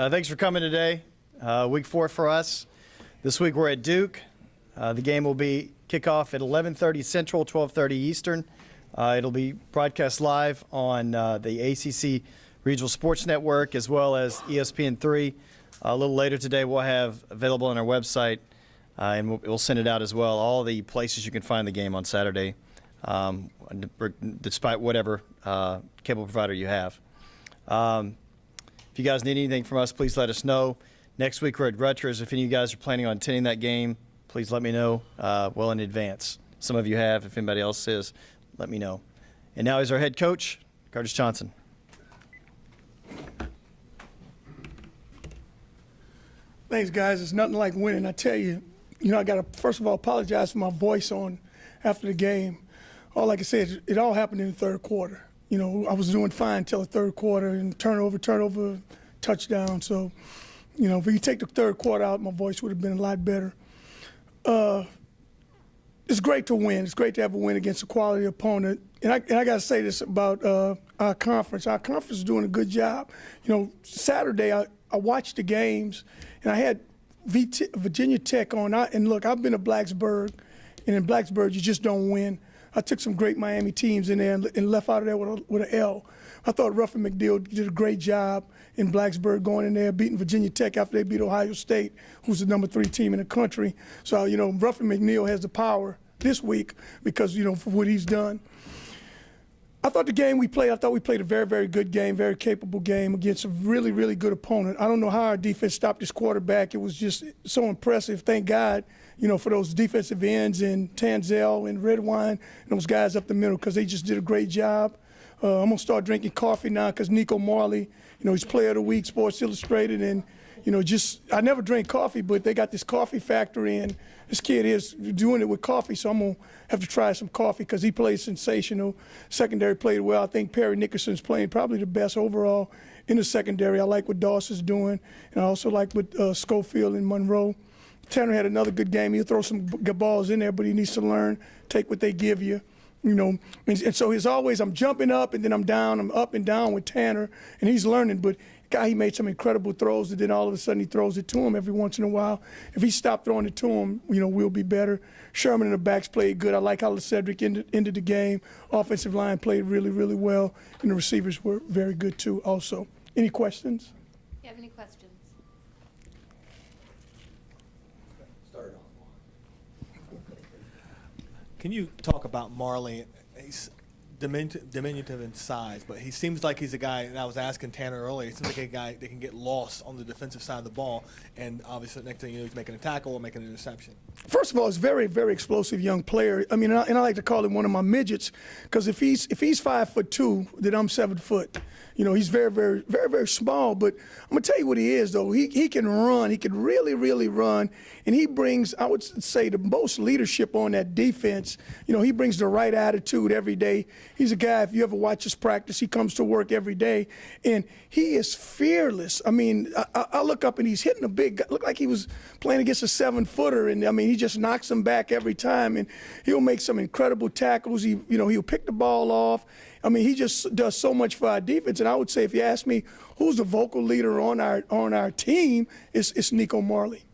Thanks for coming today. Week 4 for us. This week we're at Duke. The game will be kickoff at 11:30 Central, 12:30 Eastern. It'll be broadcast live on the ACC Regional Sports Network as well as ESPN3. A little later today we'll have available on our website, and we'll send it out as well, all the places you can find the game on Saturday, despite whatever cable provider you have. If you guys need anything from us, please let us know. Next week we're at Rutgers. If any of you guys are planning on attending that game, please let me know well in advance. Some of you have. If anybody else is, let me know. And now he's our head coach, Curtis Johnson. Thanks, guys. It's nothing like winning. I tell you, I got to, first of all, apologize for my voice on after the game. All I can say is it all happened in the third quarter. I was doing fine until the third quarter, and turnover, touchdown. So, if you take the third quarter out, my voice would have been a lot better. It's great to win. It's great to have a win against a quality opponent. And I got to say this about our conference. Our conference is doing a good job. Saturday I watched the games, and I had Virginia Tech on. And look, I've been to Blacksburg, and in Blacksburg you just don't win. I took some great Miami teams in there and left out of there with an L. I thought Ruffin McNeil did a great job in Blacksburg going in there, beating Virginia Tech after they beat Ohio State, who's the number 3 team in the country. So, Ruffin McNeil has the power this week because, for what he's done. I thought we played a very, very good game, very capable game against a really, really good opponent. I don't know how our defense stopped this quarterback. It was just so impressive. Thank God, for those defensive ends and Tanzel and Redwine and those guys up the middle because they just did a great job. I'm going to start drinking coffee now because Nico Marley, he's Player of the Week, Sports Illustrated, and, I never drink coffee, but they got this coffee factory, and this kid is doing it with coffee, so I'm going to have to try some coffee because he plays sensational. Secondary played well. I think Perry Nickerson's playing probably the best overall in the secondary. I like what Dawson's doing, and I also like what Schofield and Monroe. Tanner had another good game. He'll throw some good balls in there, but he needs to learn, take what they give you. And so as always, I'm jumping up and then I'm down. I'm up and down with Tanner, and he's learning. But he made some incredible throws, and then all of a sudden he throws it to him every once in a while. If he stopped throwing it to him, we'll be better. Sherman and the backs played good. I like how Cedric ended the game. Offensive line played really, really well, and the receivers were very good too also. Any questions? Do you have any questions? Can you talk about Marley? He's diminutive in size, but he seems like he's a guy, and I was asking Tanner earlier, he seems like a guy that can get lost on the defensive side of the ball, and obviously next thing you know, he's making a tackle or making an interception. First of all, he's a very, very explosive young player. I mean, and I like to call him one of my midgets because if he's 5'2", then I'm 7 foot. He's very, very, very, very small. But I'm gonna tell you what he is, though. He can run. He can really, really run, and he brings, I would say, the most leadership on that defense. He brings the right attitude every day. He's a guy. If you ever watch his practice, he comes to work every day, and he is fearless. I mean, I look up and he's hitting a big guy. Looked like he was playing against a 7-footer, and I mean, he just knocks him back every time, and he'll make some incredible tackles. He'll pick the ball off. I mean, he just does so much for our defense. And I would say, if you ask me who's the vocal leader on our team, it's Nico Marley.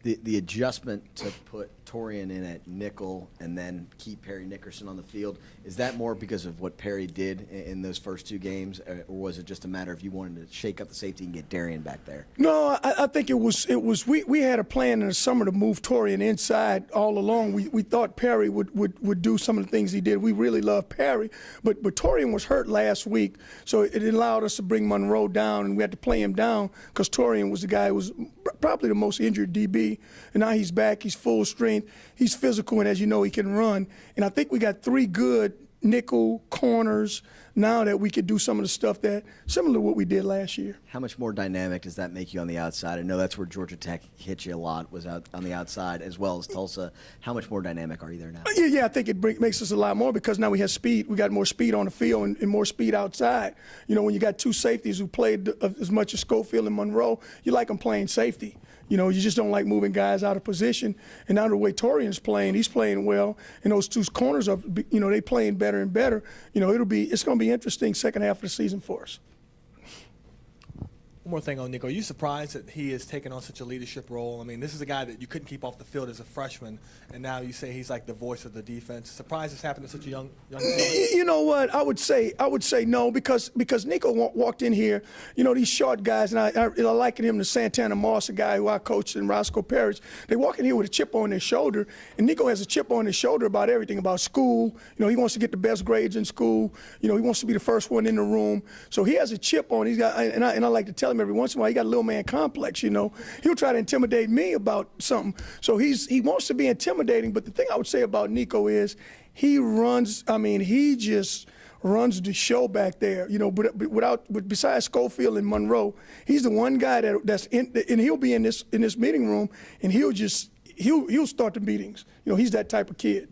The adjustment to put Torian in at nickel and then keep Perry Nickerson on the field, is that more because of what Perry did in those first 2 games, or was it just a matter of you wanted to shake up the safety and get Darian back there? No, I think it was we had a plan in the summer to move Torian inside all along. We thought Perry would do some of the things he did. We really love Perry, but Torian was hurt last week, so it allowed us to bring Monroe down, and we had to play him down because Torian was the guy who was probably the most injured DB, and now he's back. He's full strength. He's physical, and as you know, he can run. And I think we got 3 good nickel corners now that we could do some of the stuff that similar to what we did last year. How much more dynamic does that make you on the outside? I know that's where Georgia Tech hit you a lot, was out on the outside, as well as Tulsa. How much more dynamic are you there now? Yeah, I think it makes us a lot more because now we have speed. We got more speed on the field and more speed outside. When you got 2 safeties who played as much as Schofield and Monroe, you like them playing safety. You just don't like moving guys out of position. And now the way Torian's playing, he's playing well. And those 2 corners are, they playing better and better. It's going to be interesting second half of the season for us. One more thing on Nico. Are you surprised that he has taken on such a leadership role? I mean, this is a guy that you couldn't keep off the field as a freshman, and now you say he's like the voice of the defense. Surprised this happened at such a young son? You know what? I would say no because Nico walked in here. You know, these short guys, and I liken him to Santana Moss, a guy who I coached, and Roscoe Parrish. They walk in here with a chip on their shoulder, and Nico has a chip on his shoulder about everything, about school. You know, he wants to get the best grades in school. You know, he wants to be the first one in the room. So he has a chip on. He's got, and I like to tell him every once in a while, he got a little man complex. You know, he'll try to intimidate me about something. So he wants to be intimidating. But the thing I would say about Nico is he runs. I mean, he just runs the show back there. You know, but besides Schofield and Monroe, he's the one guy that's in, and he'll be in this meeting room, and he'll start the meetings. You know, he's that type of kid.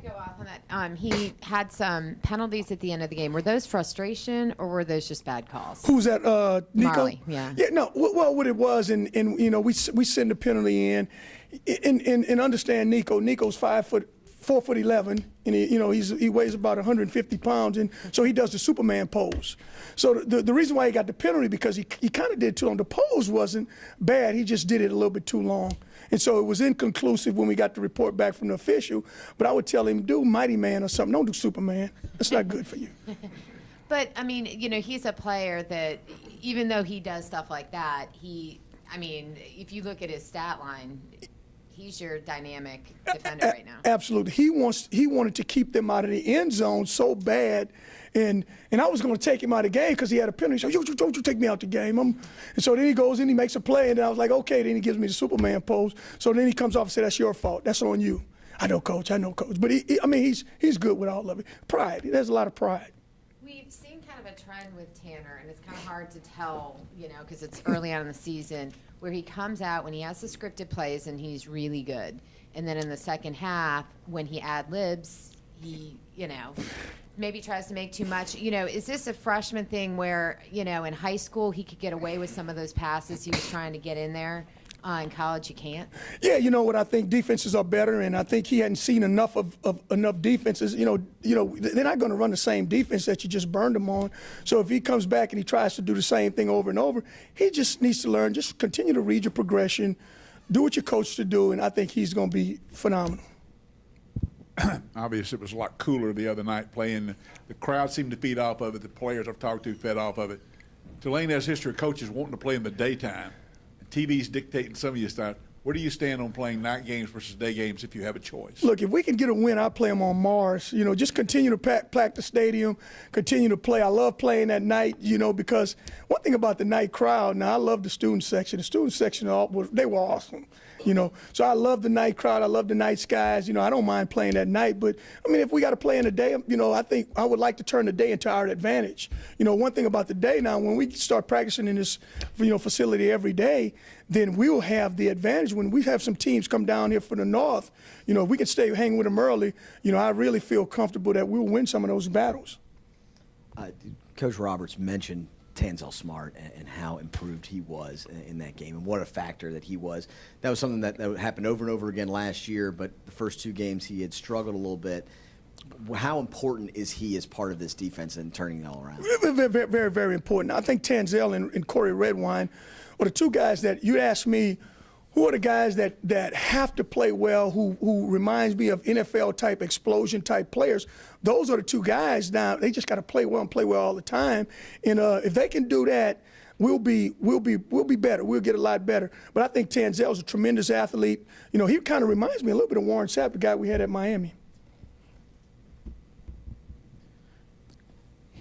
Go off on that. He had some penalties at the end of the game. Were those frustration or were those just bad calls? Who's that? Nico? Marley, yeah. Yeah, no. Well, what it was, and you know, we send the penalty in, and understand Nico. Nico's 4'11", and he weighs about 150 pounds, and so he does the Superman pose. So the reason why he got the penalty because he kind of did too long. The pose wasn't bad. He just did it a little bit too long. And so it was inconclusive when we got the report back from the official. But I would tell him, do Mighty Man or something. Don't do Superman. That's not good for you. But, I mean, you know, he's a player that even though he does stuff like that, if you look at his stat line, he's your dynamic defender right now. Absolutely. He wanted to keep them out of the end zone so bad. And I was going to take him out of the game because he had a penalty. He said, don't you take me out the game. And so then he goes in, he makes a play, and then I was like, okay. Then he gives me the Superman pose. So then he comes off and says, that's your fault. That's on you. I know, Coach. But he's good with all of it. Pride. There's a lot of pride. We've seen kind of a trend with Tanner, and it's kind of hard to tell, you know, because it's early on in the season, where he comes out when he has the scripted plays and he's really good. And then in the second half, when he ad-libs, he, you know, maybe tries to make too much. You know, is this a freshman thing where, you know, in high school he could get away with some of those passes he was trying to get in there? In college, you can't? Yeah, you know what? I think defenses are better, and I think he hadn't seen enough of enough defenses. You know, they're not going to run the same defense that you just burned them on. So if he comes back and he tries to do the same thing over and over, he just needs to learn. Just continue to read your progression, do what you're coached to do, and I think he's going to be phenomenal. Obviously, it was a lot cooler the other night playing. The crowd seemed to feed off of it. The players I've talked to fed off of it. Tulane has history of coaches wanting to play in the daytime. TV's dictating some of your stuff. Where do you stand on playing night games versus day games if you have a choice? Look, if we can get a win, I'll play them on Mars. You know, just continue to pack the stadium, continue to play. I love playing at night, you know, because one thing about the night crowd, now I love the student section. The student section, they were awesome, you know. So I love the night crowd. I love the night skies. You know, I don't mind playing at night. But, I mean, if we got to play in the day, you know, I think I would like to turn the day into our advantage. You know, one thing about the day now, when we start practicing in this, you know, facility every day, then we'll have the advantage. When we have some teams come down here from the north, you know, if we can stay hang with them early, you know, I really feel comfortable that we'll win some of those battles. Coach Roberts mentioned Tanzel Smart and how improved he was in that game and what a factor that he was. That was something that happened over and over again last year, but the first two games he had struggled a little bit. How important is he as part of this defense and turning it all around? Very, very, very, very important. I think Tanzel and Corey Redwine are the two guys that you'd ask me, who are the guys that have to play well, who reminds me of NFL-type, explosion-type players. Those are the two guys now. They just got to play well and play well all the time. And if they can do that, we'll be better. We'll get a lot better. But I think Tanzel's a tremendous athlete. You know, he kind of reminds me a little bit of Warren Sapp, the guy we had at Miami.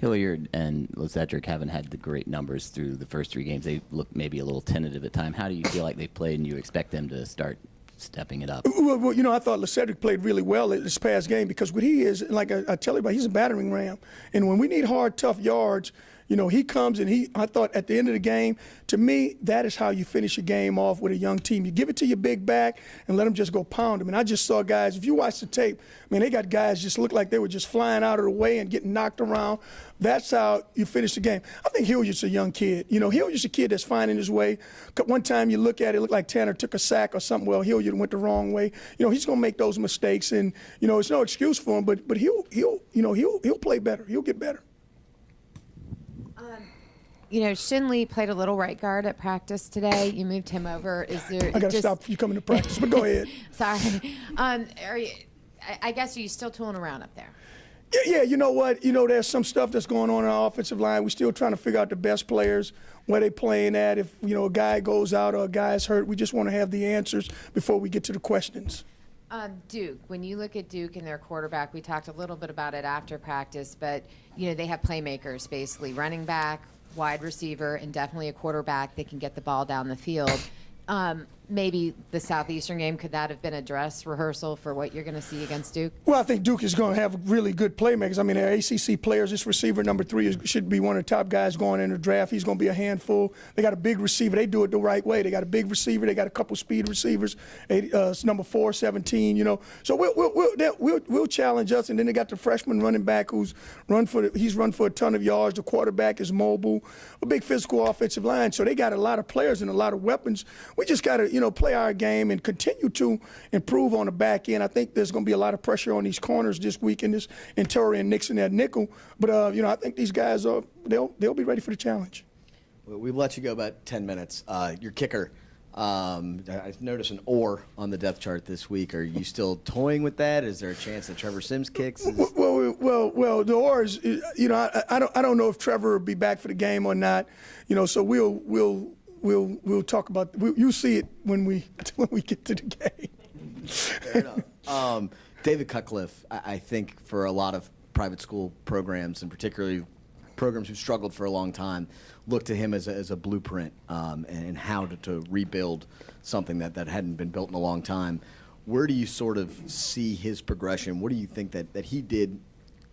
Hilliard and Lozedrick haven't had the great numbers through the first three games. They look maybe a little tentative at time. How do you feel like they've played, and you expect them to start stepping it up? Well, you know, I thought Lozedrick played really well in this past game because what he is, like I tell everybody, he's a battering ram. And when we need hard, tough yards, you know, he comes and I thought at the end of the game, to me, that is how you finish a game off with a young team. You give it to your big back and let them just go pound them. And I just saw guys, if you watch the tape, I mean, they got guys just look like they were just flying out of the way and getting knocked around. That's how you finish the game. I think Hilliard's a young kid. You know, Hilliard's a kid that's finding his way. One time you look at it, it looked like Tanner took a sack or something. Well, Hilliard went the wrong way. You know, he's going to make those mistakes, and you know, it's no excuse for him. But he'll play better. He'll get better. Shinley played a little right guard at practice today. You moved him over. Is there? I got to stop you coming to practice, but go ahead. Sorry. I guess are you still tooling around up there? Yeah, you know what? There's some stuff that's going on in our offensive line. We're still trying to figure out the best players, where they playing at. If, a guy goes out or a guy's hurt, we just want to have the answers before we get to the questions. Duke, when you look at Duke and their quarterback, we talked a little bit about it after practice, but, they have playmakers, basically running back, wide receiver, and definitely a quarterback that can get the ball down the field. Maybe the Southeastern game, could that have been a dress rehearsal for what you're going to see against Duke? Well, I think Duke is going to have really good playmakers. I mean, they're ACC players. This receiver, number 3, should be one of the top guys going in the draft. He's going to be a handful. They got a big receiver. They do it the right way. They got a big receiver. They got a couple speed receivers. Number 4, 17. So we'll challenge us. And then they got the freshman running back who's run for a ton of yards. The quarterback is mobile. A big physical offensive line. So they got a lot of players and a lot of weapons. We just got to play our game and continue to improve on the back end. I think there's going to be a lot of pressure on these corners this week and Torian Nixon at nickel. But I think these guys they'll be ready for the challenge. Well, we've let you go about 10 minutes. Your kicker, I noticed an or on the depth chart this week. Are you still toying with that? Is there a chance that Trevor Sims kicks? Well, the or is, I don't know if Trevor will be back for the game or not. So we'll talk about. You see it when we get to the game. Fair enough. David Cutcliffe, I think for a lot of private school programs, and particularly programs who've struggled for a long time, look to him as a blueprint and how to rebuild something that hadn't been built in a long time. Where do you sort of see his progression? What do you think that he did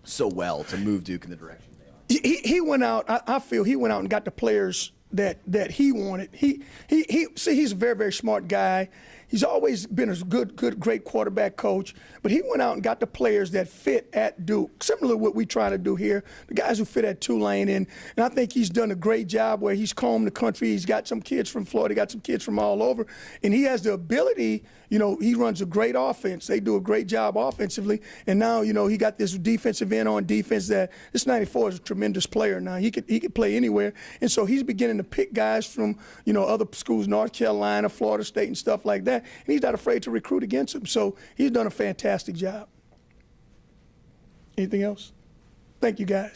so well to move Duke in the direction they are? He went out. I feel he went out and got the players that he wanted. He's a very, very smart guy. He's always been a great quarterback coach, but he went out and got the players that fit at Duke, similar to what we try to do here, the guys who fit at Tulane, and I think he's done a great job where he's combed the country. He's got some kids from Florida, got some kids from all over, and he has the ability, he runs a great offense. They do a great job offensively, and now, he got this defensive end on defense that this 94 is a tremendous player now. He could play anywhere, and so he's beginning to pick guys from, other schools, North Carolina, Florida State, and stuff like that. And he's not afraid to recruit against him. So he's done a fantastic job. Anything else? Thank you, guys.